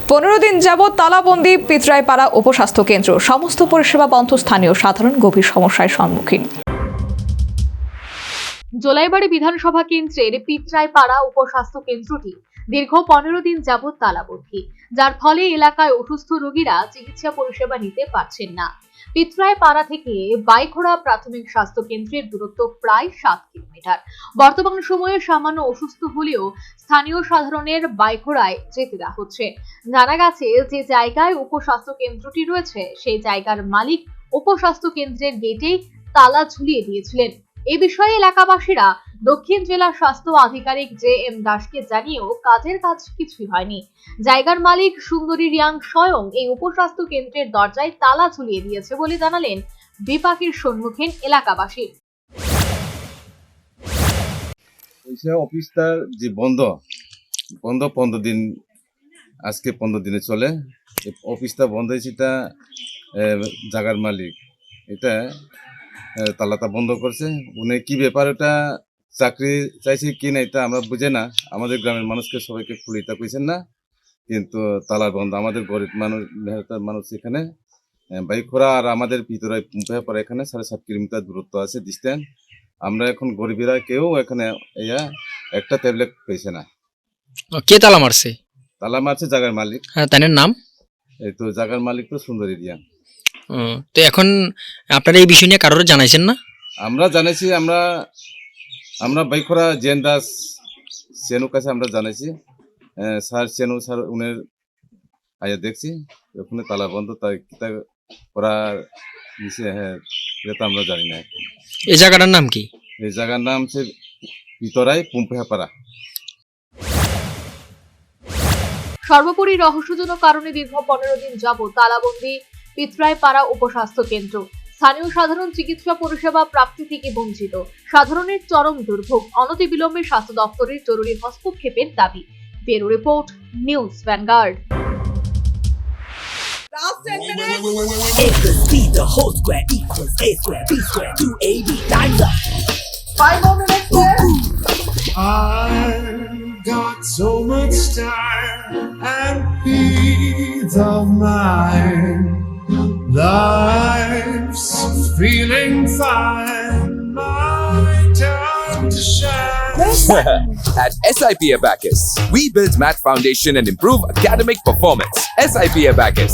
15 দিন যাবৎ তালাবন্দি পিত্রাইপাড়া উপস্বাস্থ্য কেন্দ্র, সমস্ত পরিষেবা বন্ধ। স্থানীয় সাধারণ গভীর সমস্যার সম্মুখীন। জোলাইবাড়ি বিধানসভা কেন্দ্রের পিত্রাইপাড়া উপস্বাস্থ্য কেন্দ্রটি দীর্ঘ 15 দিন যাবৎ তালাবন্ধী, যার ফলে এলাকায় অসুস্থ রোগীরা চিকিৎসা পরিষেবা নিতে পারছেন না। পিত্রাইপাড়া থেকে বাইখোড়া প্রাথমিক স্বাস্থ্য কেন্দ্রের দূরত্ব প্রায় 7 কিলোমিটার। বর্তমান সময়ে সামান্য অসুস্থ হলেও স্থানীয় সাধারণের বাইখোড়ায় যেতে দেওয়া হচ্ছে। জানা গেছে, যে জায়গায় উপস্বাস্থ্য কেন্দ্রটি রয়েছে সেই জায়গার মালিক উপস্বাস্থ্য কেন্দ্রের গেটেই তালা ঝুলিয়ে দিয়েছিলেন। এই বিষয়ে এলাকাবাসীরা দক্ষিণ জেলা স্বাস্থ্য আধিকারিক JM দাসকে জানিয়েও কাজের কাজ কিছুই হয়নি। জায়গার মালিক সুন্দরী রিয়াং স্বয়ং এই উপস্বাস্থ্য কেন্দ্রের দরজায় তালা ঝুলিয়ে দিয়েছে বলে জানালেন বিপাকের সম্মুখীন এলাকাবাসী। অফিসটা যে বন্ধ 15 দিন, আজকে 15 দিনে চলে। অফিসটা বন্ধ হয়েছে, এটা জায়গার মালিক এটা তালাটা বন্ধ করছে। উনি কি ব্যাপার, ওটা চাকরি চাইছে কি না এটা আমরা বুঝে না। আমাদের গ্রামের মানুষকে সবাইকে খুলিতা কইছেন না, কিন্তু তালা বন্ধ। আমাদের গরিব মানুষ, মেহনতার মানুষ এখানে বাইখোড়া আর আমাদের ভিতরে পরে এখানে 7.5 কিলোমিটার দূরত্ব আছে ডিস্টেন্স। আমরা এখন গরিবেরা কেউ এখানে একটা ট্যাবলেট পেয়েছে না। কে তালা মারছে? তালা মারছে জায়গার মালিক। হ্যাঁ, তাদের নাম? এই তো জায়গার মালিক তো সুন্দরী রিয়া। তো এখন আপনারা এই বিষয় নিয়ে কারোর জানাইছেন না? আমরা জানাইছি, আমরা বাইখোড়া জেন দাস চেনুর কাছে আমরা জানাইছি। স্যার চেনু স্যার উনের আয়া দেখছি ওখানে তালা বন্ধ, তাই কিতা করার নিচে হ্যাঁ এটা আমরা জানি না। এই জায়গাটার নাম কি? এই জায়গার নাম হচ্ছে পিতরাই পুম্পেহাপাড়া। সর্বোপরি রহস্যজনক কারণে দীর্ঘ 15 দিন যাবৎ তালাবন্দি পিত্রাইপাড়া উপস্বাস্থ্য কেন্দ্র। স্থানীয় সাধারণ চিকিৎসা পরিষেবা প্রাপ্তি থেকে বঞ্চিত। সাধারণের চরম দুর্ভোগ। অনতিবিলম্বে স্বাস্থ্য দপ্তরের জরুরি হস্তক্ষেপের দাবি। Bureau report, news vanguard. A plus B, the whole square equals A square, B square, 2AB, time's up. 5 more minutes left. I've got so much time and peace of mind. Life's feeling fine. My time to shine. At SIP Abacus, we build math foundation and improve academic performance. SIP Abacus,